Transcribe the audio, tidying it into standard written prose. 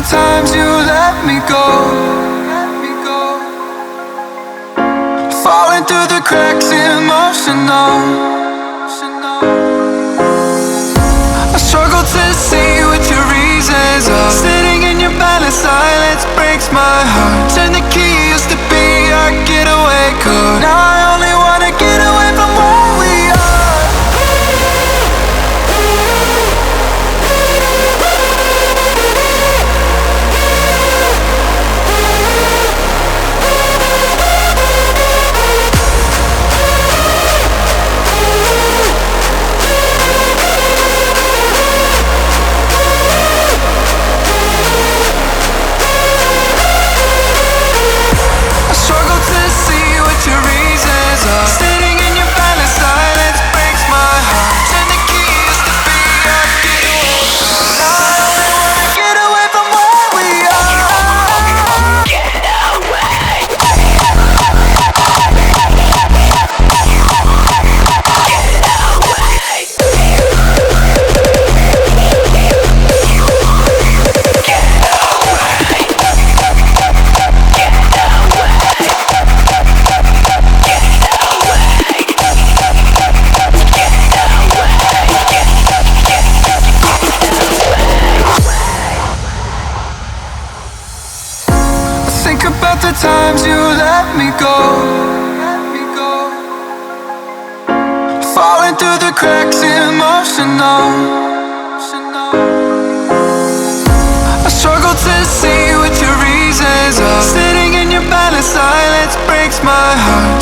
the times you let me go, falling through the cracks, emotional. I struggle to see what your reasons are. Sitting in your balance, silence breaks my heart. Turn the key, used to be our getaway car. Now I only wanna get away from where we are. Think about the times you let me go, falling through the cracks, emotional. I struggle to see what your reasons are. Sitting in your balance, silence breaks my heart.